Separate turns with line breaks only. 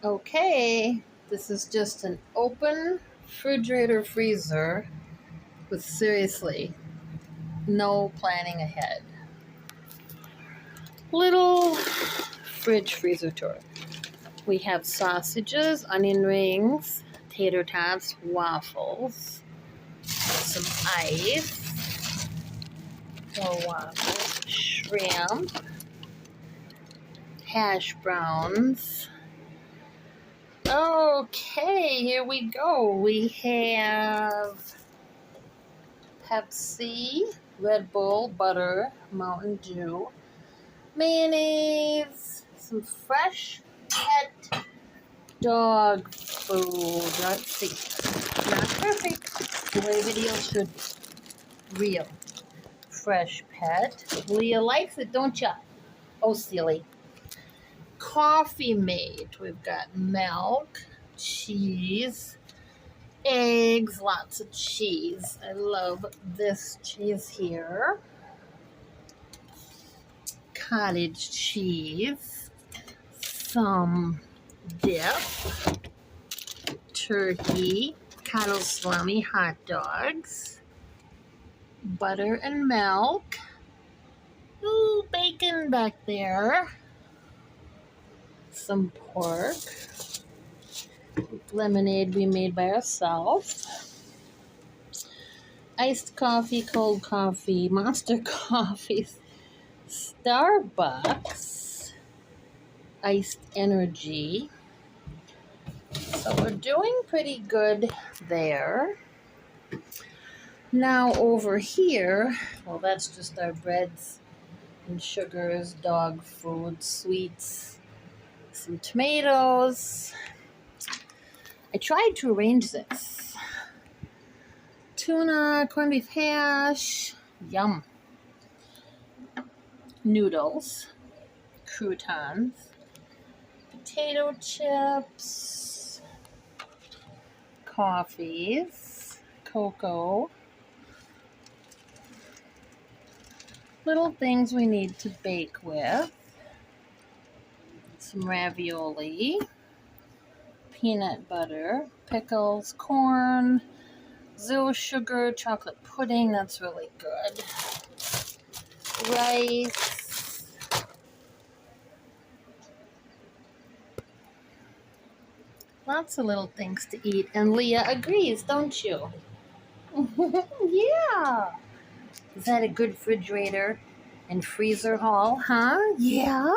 Okay, this is just an open refrigerator freezer with seriously no planning ahead. Little fridge freezer tour. We have sausages, onion rings, tater tots, waffles, some ice, more waffles, shrimp, hash browns. Okay, here we go. We have Pepsi, Red Bull, butter, Mountain Dew, mayonnaise, some fresh pet dog food. Let's see. Not perfect. The way video should be. Real. Fresh pet. Leah likes it, don't ya? Oh, silly. Coffee mate. We've got milk, cheese, eggs, lots of cheese. I love this cheese here. Cottage cheese, some dip, turkey, cattle salami, hot dogs, butter and milk. Ooh, bacon back there. Some pork. Lemonade we made by ourselves. Iced coffee, cold coffee, Monster coffee, Starbucks, iced energy. So we're doing pretty good there. Now over here, well, that's just our breads and sugars, dog food, sweets, some tomatoes. I tried to arrange this. Tuna, corned beef hash, yum. Noodles, croutons, potato chips, coffees, cocoa, little things we need to bake with, some ravioli, peanut butter, pickles, corn, zero sugar, chocolate pudding, that's really good, rice, lots of little things to eat, and Leah agrees, don't you? Yeah. Is that a good refrigerator and freezer haul, huh? Yeah.